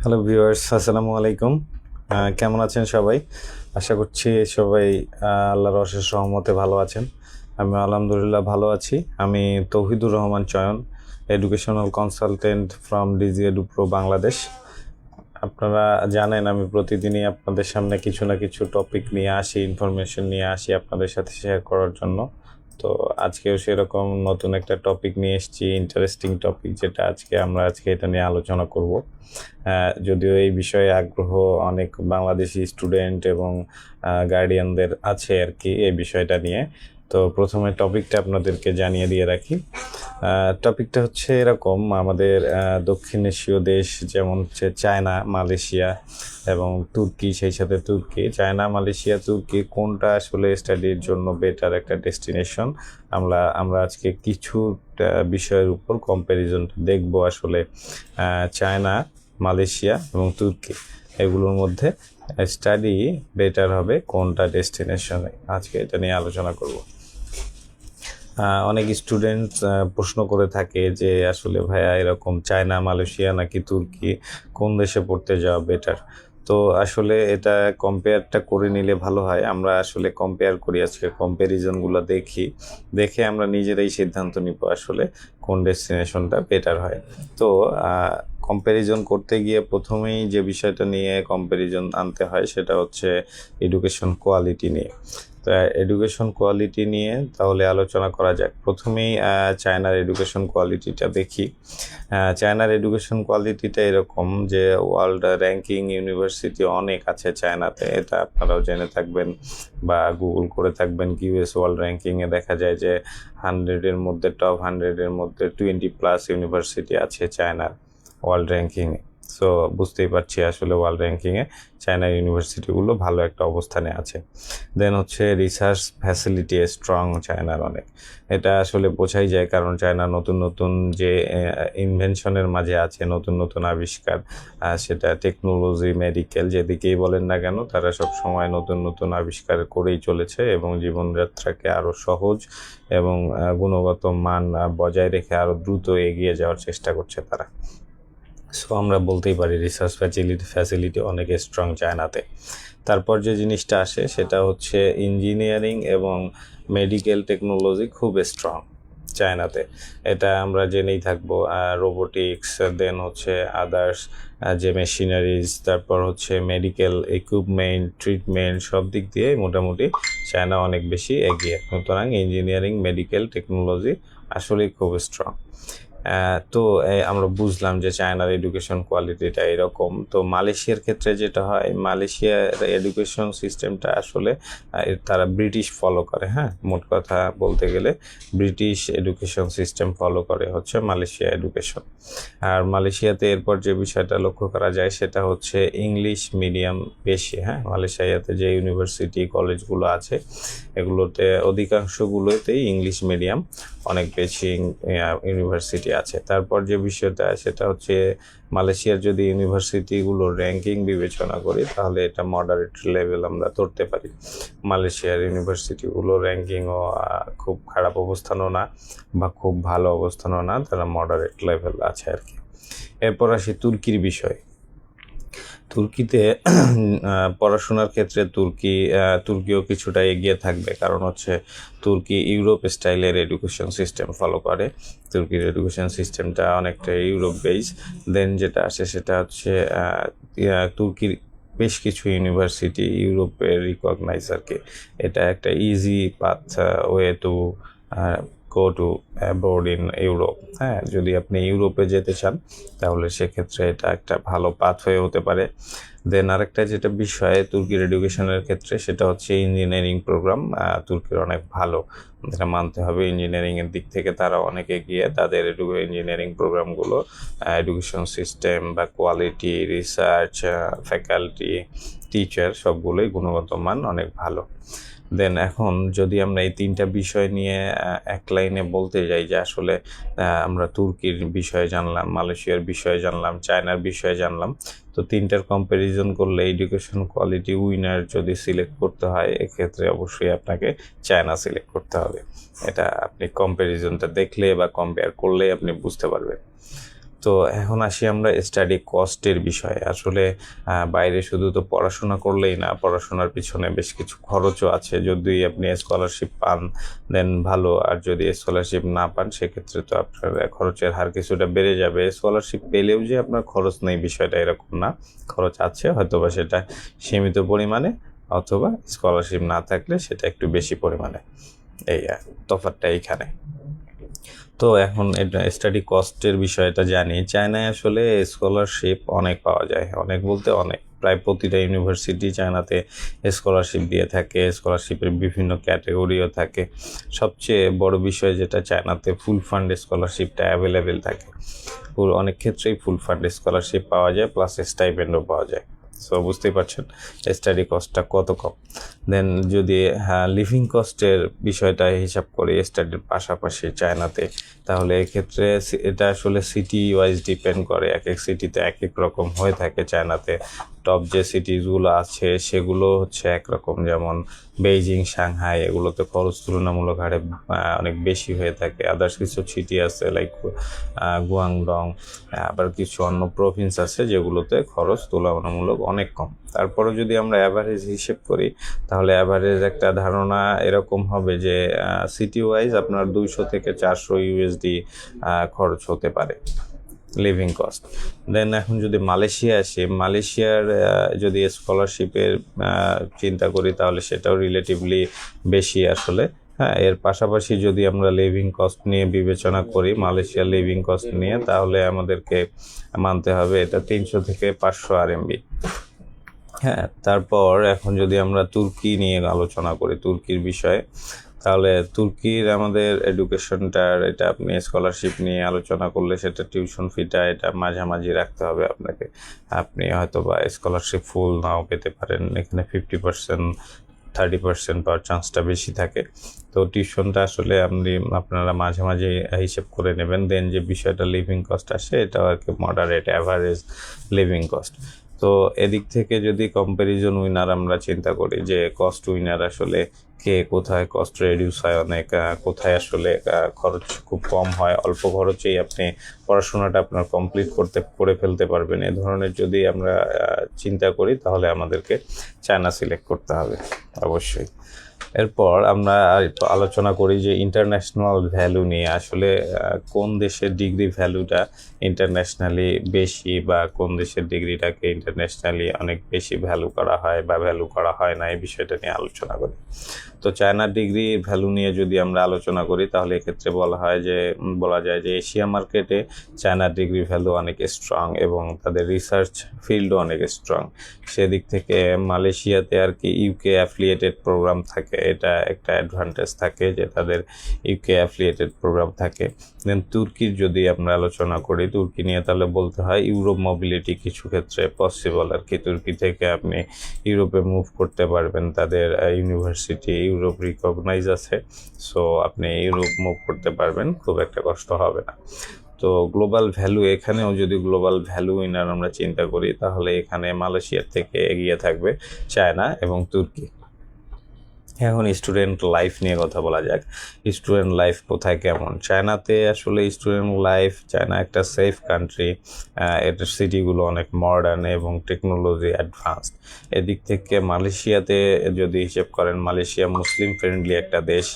Hello viewers, আসসালামু আলাইকুম। কেমন আছেন সবাই? আশা করছি সবাই আল্লাহর অশেষ রহমতে ভালো আছেন। আমি আলহামদুলিল্লাহ ভালো আছি। আমি Touhidur Rahman Chayan, educational consultant from Digi Edu Pro Bangladesh. আপনারা জানেন আমি প্রতিদিনই আপনাদের সামনে কিছু না কিছু টপিক নিয়ে আসি, ইনফরমেশন নিয়ে আসি আপনাদের সাথে শেয়ার করার জন্য। তো আজকেও সেরকম নতুন একটা টপিক নিয়ে এসেছি, ইন্টারেস্টিং টপিক, যেটা আজকে এটা নিয়ে আলোচনা করব। যদিও এই বিষয়ে আগ্রহ অনেক বাংলাদেশি স্টুডেন্ট এবং গার্ডিয়ানদের আছে আর কি এই বিষয়টা নিয়ে। তো প্রথমে টপিকটা আপনাদেরকে জানিয়ে দিয়ে রাখি। টপিকটা হচ্ছে এরকম, আমাদের দক্ষিণ এশীয় দেশ যেমন হচ্ছে চায়না, মালয়েশিয়া এবং তুর্কি, সেই সাথে চায়না, মালয়েশিয়া, তুর্কি কোনটা আসলে স্টাডির জন্য বেটার একটা ডেস্টিনেশন, আমরা আজকে কিছু বিষয়ের উপর কম্প্যারিজনটা দেখব। আসলে চায়না, মালয়েশিয়া এবং তুর্কি, এগুলোর মধ্যে স্টাডি বেটার হবে কোনটা ডেস্টিনেশনে, আজকে এটা নিয়ে আলোচনা করব। অনেক স্টুডেন্ট প্রশ্ন করে থাকে যে আসলে ভাইয়া এরকম চায়না, মালয়েশিয়া নাকি তুর্কি, কোন দেশে পড়তে যাওয়া বেটার। তো আসলে এটা কম্পেয়ারটা করে নিলে ভালো হয়। আমরা আসলে কম্পেয়ার করি, আজকে কম্প্যারিজনগুলো দেখে আমরা নিজেরাই সিদ্ধান্ত নিব আসলে কোন ডেস্টিনেশনটা বেটার হয়। তো কম্প্যারিজন করতে গিয়ে প্রথমেই যে বিষয়টা নিয়ে কম্প্যারিজন আনতে হয় সেটা হচ্ছে এডুকেশন কোয়ালিটি নিয়ে। তো এডুকেশন কোয়ালিটি নিয়ে তাহলে আলোচনা করা যাক। প্রথমেই চায়নার এডুকেশন কোয়ালিটিটা দেখি। চায়নার এডুকেশন কোয়ালিটিটা এরকম যে ওয়ার্ল্ড র্যাঙ্কিং ইউনিভার্সিটি অনেক আছে চায়নাতে, এটা আপনারাও জেনে থাকবেন বা গুগল করে থাকবেন। কিউএস ওয়ার্ল্ড র্যাঙ্কিংয়ে দেখা যায় যে 100-এর মধ্যে, টপ 100-এর মধ্যে 20+ ইউনিভার্সিটি আছে চায়নার ওয়ার্ল্ড র্যাঙ্কিংয়ে। সো বুঝতেই পারছি আসলে ওয়ার্ল্ড র্যাঙ্কিংয়ে চায়নার ইউনিভার্সিটিগুলো ভালো একটা অবস্থানে আছে। দেন হচ্ছে রিসার্চ ফ্যাসিলিটি স্ট্রং চায়নার অনেক, এটা আসলে বোঝাই যায়, কারণ চায়না নতুন নতুন যে ইনভেনশনের মাঝে আছে, নতুন নতুন আবিষ্কার, সেটা টেকনোলজি, মেডিকেল, যেদিকেই বলেন না কেন, তারা সব সময় নতুন নতুন আবিষ্কার করেই চলেছে এবং জীবনযাত্রাকে আরও সহজ এবং গুণগত মান বজায় রেখে আরও দ্রুত এগিয়ে যাওয়ার চেষ্টা করছে তারা। সো আমরা বলতেই পারি রিসার্চ ফ্যাসিলিটি অনেক স্ট্রং চায়নাতে। তারপর যে জিনিসটা আসে সেটা হচ্ছে ইঞ্জিনিয়ারিং এবং মেডিকেল টেকনোলজি খুব স্ট্রং চায়নাতে, এটা আমরা জেনেই থাকবো। রোবোটিক্স, দেন হচ্ছে আদার্স যে মেশিনারিজ, তারপর হচ্ছে মেডিকেল ইকুইপমেন্ট, ট্রিটমেন্ট, সব দিক দিয়ে মোটামুটি চায়না অনেক বেশি এগিয়ে। সুতরাং ইঞ্জিনিয়ারিং, মেডিকেল টেকনোলজি আসলেই খুব স্ট্রং। তো আমরা বুঝলাম যে চায়নার এডুকেশন কোয়ালিটিটা এরকম। তো মালয়েশিয়ার ক্ষেত্রে যেটা হয়, মালয়েশিয়ার এডুকেশন সিস্টেমটা আসলে তারা ব্রিটিশ ফলো করে। হ্যাঁ, মোট কথা বলতে গেলে ব্রিটিশ এডুকেশন সিস্টেম ফলো করে হচ্ছে মালয়েশিয়া এডুকেশন। আর মালয়েশিয়াতে এরপর যে বিষয়টা লক্ষ্য করা যায় সেটা হচ্ছে ইংলিশ মিডিয়াম বেশি। হ্যাঁ, মালয়েশিয়াতে যে ইউনিভার্সিটি, কলেজগুলো আছে এগুলোতে অধিকাংশগুলোতেই ইংলিশ মিডিয়াম অনেক বেশি ইউনিভার্সিটি আছে। তারপর যে বিষয়টা সেটা হচ্ছে মালয়েশিয়ার যদি ইউনিভার্সিটিগুলোর র্যাঙ্কিং বিবেচনা করি তাহলে এটা মডারেট লেভেল আমরা ধরতে পারি। মালয়েশিয়ার ইউনিভার্সিটিগুলোর র্যাঙ্কিংও খুব খারাপ অবস্থানও না বা খুব ভালো অবস্থানও না, তারা মডারেট লেভেল আছে আর কি। এরপর আসি তুর্কির বিষয়। তুর্কিতে পড়াশোনার ক্ষেত্রে তুর্কিও কিছুটা এগিয়ে থাকবে, কারণ হচ্ছে তুর্কি ইউরোপ স্টাইলের এডুকেশন সিস্টেম ফলো করে। তুর্কির এডুকেশন সিস্টেমটা অনেকটা ইউরোপ বেস। দেন যেটা আসে সেটা হচ্ছে তুর্কির বেশ কিছু ইউনিভার্সিটি ইউরোপের রিকগনাইজ আর কি। এটা একটা easy path way to go to abroad in Europe. হ্যাঁ, যদি আপনি ইউরোপে যেতে চান তাহলে সেক্ষেত্রে এটা একটা ভালো পাথওয়ে হতে পারে। দেন আরেকটা যেটা বিষয় তুর্কির এডুকেশনের ক্ষেত্রে সেটা হচ্ছে ইঞ্জিনিয়ারিং প্রোগ্রাম। তুর্কির অনেক ভালো, এটা মানতে হবে। ইঞ্জিনিয়ারিংয়ের দিক থেকে তারা অনেক এগিয়ে, তাদের ইঞ্জিনিয়ারিং প্রোগ্রামগুলো, এডুকেশন সিস্টেম বা কোয়ালিটি, রিসার্চ, ফ্যাকাল্টি, টিচার সবগুলোই গুণগত মান অনেক ভালো। দেন এখন যদি আমরা এই তিনটা বিষয় নিয়ে এক লাইনে বলতে যাই যে আসলে আমরা তুর্কির বিষয়ে জানলাম, মালয়েশিয়ার বিষয়ে জানলাম, চায়নার বিষয়ে জানলাম, তো তিনটার কম্প্যারিজন করলে এডুকেশন কোয়ালিটি উইনার যদি সিলেক্ট করতে হয় এক্ষেত্রে অবশ্যই আপনাকে চায়না সিলেক্ট করতে হবে। এটা আপনি কম্প্যারিজনটা দেখলে বা কম্পেয়ার করলে আপনি বুঝতে পারবেন। তো এখন আসি আমরা স্টাডি কস্টের বিষয়ে। আসলে বাইরে শুধু তো পড়াশোনা করলেই না, পড়াশোনার পিছনে বেশ কিছু খরচও আছে। যদি আপনি স্কলারশিপ পান দেন ভালো, আর যদি স্কলারশিপ না পান সেক্ষেত্রে তো আপনার খরচের হার কিছুটা বেড়ে যাবে। স্কলারশিপ পেলেও যে আপনার খরচ নেই বিষয়টা এরকম না, খরচ আছে, হয়তোবা সেটা সীমিত পরিমাণে, অথবা স্কলারশিপ না থাকলে সেটা একটু বেশি পরিমাণে। এই তফাৎটা এইখানে। তো এখন এটা স্টাডি কস্টের বিষয়টা জানি। চায়নায় আসলে স্কলারশিপ অনেক পাওয়া যায়, অনেক বলতে অনেক, প্রায় প্রতিটা ইউনিভার্সিটি চায়নাতে স্কলারশিপ দিয়ে থাকে। স্কলারশিপের বিভিন্ন ক্যাটেগরিও থাকে। সবচেয়ে বড় বিষয় যেটা, চায়নাতে ফুল ফান্ড স্কলারশিপটা অ্যাভেলেবেল থাকে। অনেক ক্ষেত্রেই ফুল ফান্ড স্কলারশিপ পাওয়া যায়, প্লাস স্টাইপেন্ডও পাওয়া যায়। সো বুঝতেই পারছেন স্টাডি কস্টটা কত কম। দেন যদি লিভিং কস্টের বিষয়টা হিসাব করি স্টাডির পাশাপাশি চায়নাতে, তাহলে এক্ষেত্রে এটা আসলে সিটি ওয়াইজ ডিপেন্ড করে। এক এক সিটিতে এক এক রকম হয়ে থাকে চায়নাতে। টপ যে সিটিজগুলো আছে সেগুলো হচ্ছে একরকম, যেমন বেইজিং, সাংহাই, এগুলোতে খরচ তুলনামূলক হারে অনেক বেশি হয়ে থাকে। আদার্স কিছু সিটি আছে লাইক গুয়াংডং, আবার কিছু অন্য প্রভিন্স আছে যেগুলোতে খরচ তুলনামূলক অনেক কম। তারপরে যদি আমরা অ্যাভারেজ হিসেব করি তাহলে অ্যাভারেজ একটা ধারণা এরকম হবে যে সিটি ওয়াইজ আপনার 200 থেকে 400 ইউএসডি খরচ হতে পারে লিভিং কস্ট। দেন এখন যদি মালয়েশিয়া আসি, মালয়েশিয়ার যদি স্কলারশিপের চিন্তা করি তাহলে সেটাও রিলেটিভলি বেশি আসলে। হ্যাঁ, এর পাশাপাশি যদি আমরা লিভিং কস্ট নিয়ে বিবেচনা করি, মালয়েশিয়ার লিভিং কস্ট নিয়ে, তাহলে আমাদেরকে মানতে হবে এটা 300 থেকে 500 আরএমবি। হ্যাঁ, তারপর এখন যদি আমরা তুর্কি নিয়ে আলোচনা করি, তুর্কির বিষয়ে, তাহলে তুর্কির আমাদের এডুকেশনটার, এটা আপনি স্কলারশিপ নিয়ে আলোচনা করলে সেটা টিউশন ফিটা এটা মাঝামাঝি রাখতে হবে আপনাকে। আপনি হয়তো বা স্কলারশিপ ফুল নাও পেতে পারেন, এখানে 50%, 30% পাওয়ার চান্সটা বেশি থাকে। তো টিউশনটা আসলে আপনারা মাঝে মাঝে হিসেব করে নেবেন। দেন যে বিষয়টা লিভিং কস্ট আসে, এটাও আর কি মডারেট অ্যাভারেজ লিভিং কস্ট। তো এদিক থেকে যদি কম্প্যারিজন উইনার আমরা চিন্তা করি যে কস্ট উইনার আসলে কে, কোথায় কস্ট রেডিউস হয় অনেক, কোথায় আসলে খরচ খুব কম হয়, অল্প খরচেই আপনি পড়াশোনাটা আপনার কমপ্লিট করে ফেলতে পারবেন, এ ধরনের যদি আমরা চিন্তা করি তাহলে আমাদেরকে চায়না সিলেক্ট করতে হবে অবশ্যই। এরপর আমরা আলোচনা করি যে ইন্টারন্যাশনাল ভ্যালু নিয়ে। আসলে কোন দেশের ডিগ্রি ভ্যালুটা ইন্টারন্যাশনালি বেশি, বা কোন দেশের ডিগ্রিটাকে ইন্টারন্যাশনালি অনেক বেশি ভ্যালু করা হয় বা ভ্যালু করা হয় না, এই বিষয়টা নিয়ে আলোচনা করি। তো চায়নার ডিগ্রি ভ্যালু নিয়ে যদি আমরা আলোচনা করি তাহলে এক্ষেত্রে বলা যায় যে এশিয়া মার্কেটে চায়নার ডিগ্রি ভ্যালু অনেক স্ট্রং এবং তাদের রিসার্চ ফিল্ডও অনেক স্ট্রং। সেদিক থেকে মালয়েশিয়াতে আর কি ইউকে অ্যাফিলিয়েটেড প্রোগ্রাম থাকে, এটা একটা অ্যাডভান্টেজ থাকে যে তাদের ইউকে অ্যাফিলিয়েটেড প্রোগ্রাম থাকে। দেন তুর্কির যদি আমরা আলোচনা করি তুর্কি নিয়ে, তাহলে বলতে হয় ইউরোপ মোবিলিটি কিছু ক্ষেত্রে পসিবল আর কি। তুর্কি থেকে আপনি ইউরোপে মুভ করতে পারবেন, তাদের ইউনিভার্সিটি ইউরোপ রিকগনাইজ আছে। সো আপনি ইউরোপ মুভ করতে পারবেন, খুব একটা কষ্ট হবে না। তো গ্লোবাল ভ্যালু, এখানেও যদি গ্লোবাল ভ্যালু উইনার আমরা চিন্তা করি তাহলে এখানে মালয়েশিয়ার থেকে এগিয়ে থাকবে চায়না এবং তুর্কি। এখন স্টুডেন্ট লাইফ নিয়ে কথা বলা যাক। স্টুডেন্ট লাইফ কোথায় কেমন? চায়নাতে আসলে স্টুডেন্ট লাইফ, চায়না একটা সেফ কান্ট্রি, এটার সিটিগুলো অনেক মডার্ন এবং টেকনোলজি অ্যাডভান্সড। এদিক থেকে মালয়েশিয়াতে যদি হিসেব করেন, মালয়েশিয়া মুসলিম ফ্রেন্ডলি একটা দেশ,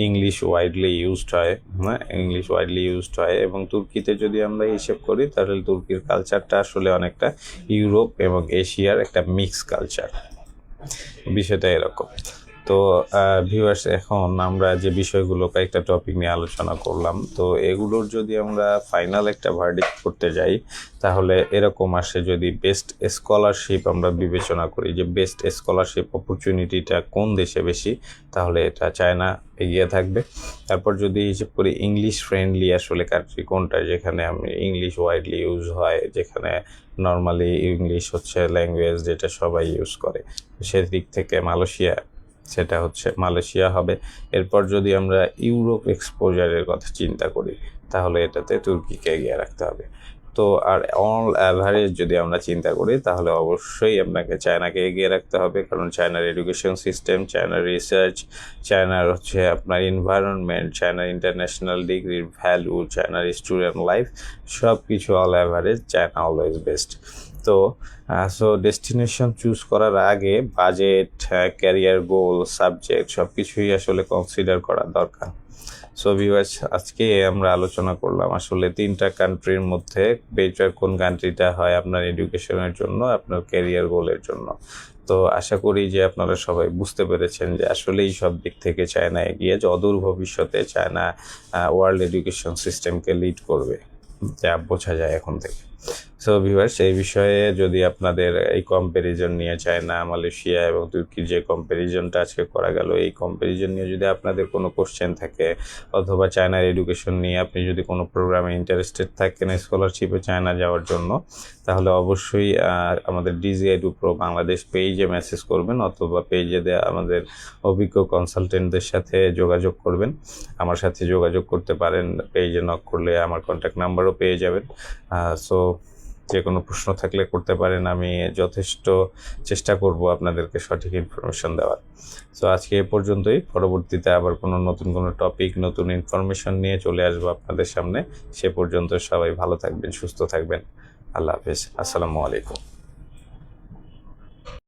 ইংলিশ ওয়াইডলি ইউজড হয়, হ্যাঁ ইংলিশ ওয়াইডলি ইউজড হয়। এবং তুর্কিতে যদি আমরা হিসেব করি তাহলে তুর্কির কালচারটা আসলে অনেকটা ইউরোপ এবং এশিয়ার একটা মিক্স কালচার, বিষয়টা এরকম। তো ভিউয়ার্স, এখন আমরা যে বিষয়গুলো কয়েকটা টপিক নিয়ে আলোচনা করলাম, তো এগুলোর যদি আমরা ফাইনাল একটা ভার্ডিক্ট করতে যাই তাহলে এরকম আসে, যদি বেস্ট স্কলারশিপ আমরা বিবেচনা করি যে বেস্ট স্কলারশিপ অপরচুনিটিটা কোন দেশে বেশি, তাহলে এটা চায়না এগিয়ে থাকবে। তারপর যদি হিসেব করি ইংলিশ ফ্রেন্ডলি আসলে কান্ট্রি কোনটা, যেখানে আমি ইংলিশ ওয়াইডলি ইউজ হয়, যেখানে নর্মালি ইংলিশ হচ্ছে ল্যাঙ্গুয়েজ যেটা সবাই ইউজ করে, সেদিক থেকে সেটা হচ্ছে মালয়েশিয়া হবে। এরপর যদি আমরা ইউরোপ এক্সপোজারের কথা চিন্তা করি তাহলে এটাতে তুর্কিকে এগিয়ে রাখতে হবে। তো আর অল অ্যাভারেজ যদি আমরা চিন্তা করি তাহলে অবশ্যই আপনাকে চায়নাকে এগিয়ে রাখতে হবে, কারণ চায়নার এডুকেশন সিস্টেম, চায়নার রিসার্চ, চায়নার হচ্ছে আপনার এনভায়রনমেন্ট, চায়নার ইন্টারন্যাশনাল ডিগ্রির ভ্যালু, চায়নার স্টুডেন্ট লাইফ, সব কিছু all average China always best. তো সো ডেস্টিনেশন চুজ করার আগে বাজেট, ক্যারিয়ার গোল, সাবজেক্ট সব কিছুই আসলে কনসিডার করা দরকার। সো ভিউয়ার্স, আজকে আমরা আলোচনা করলাম আসলে 3টা কান্ট্রির মধ্যে বেটার কোন কান্ট্রিটা হয় আপনার এডুকেশনের জন্য, আপনার ক্যারিয়ার গোলের জন্য। তো আশা করি যে আপনারা সবাই বুঝতে পেরেছেন যে আসলেই সব দিক থেকে চায়না এগিয়ে, যে অদূর ভবিষ্যতে চায়না ওয়ার্ল্ড এডুকেশন সিস্টেমকে লিড করবে, যা বোঝা যায় এখন থেকে। সো ভিউয়ার্স, এই বিষয়ে যদি আপনাদের এই কম্প্যারিজন নিয়ে চায়না, মালয়েশিয়া এবং তুর্কির যে কম্প্যারিজনটা আজকে করা গেল, এই কম্প্যারিজন নিয়ে যদি আপনাদের কোনো কোশ্চেন থাকে, অথবা চায়নার এডুকেশন নিয়ে আপনি যদি কোনো প্রোগ্রামে ইন্টারেস্টেড থাকেন স্কলারশিপে চায়না যাওয়ার জন্য, তাহলে অবশ্যই আমাদের ডিজি এডু প্রো বাংলাদেশ পেজে মেসেজ করবেন, অথবা পেজে দেওয়া আমাদের অভিজ্ঞ কনসালটেন্টদের সাথে যোগাযোগ করবেন। আমার সাথে যোগাযোগ করতে পারেন, পেজে নক করলে আমার কন্ট্যাক্ট নাম্বারও পেয়ে যাবেন। সো যে কোনো প্রশ্ন থাকলে করতে পারেন, আমি যথেষ্ট চেষ্টা করব আপনাদেরকে সঠিক ইনফরমেশন দেওয়ার। সো আজকে এ পর্যন্তই, পরবর্তীতে আবার কোনো নতুন কোনো টপিক, নতুন ইনফরমেশন নিয়ে চলে আসবো আপনাদের সামনে। সে পর্যন্ত সবাই ভালো থাকবেন, সুস্থ থাকবেন। আল্লাহ হাফেজ, আসসালামু আলাইকুম।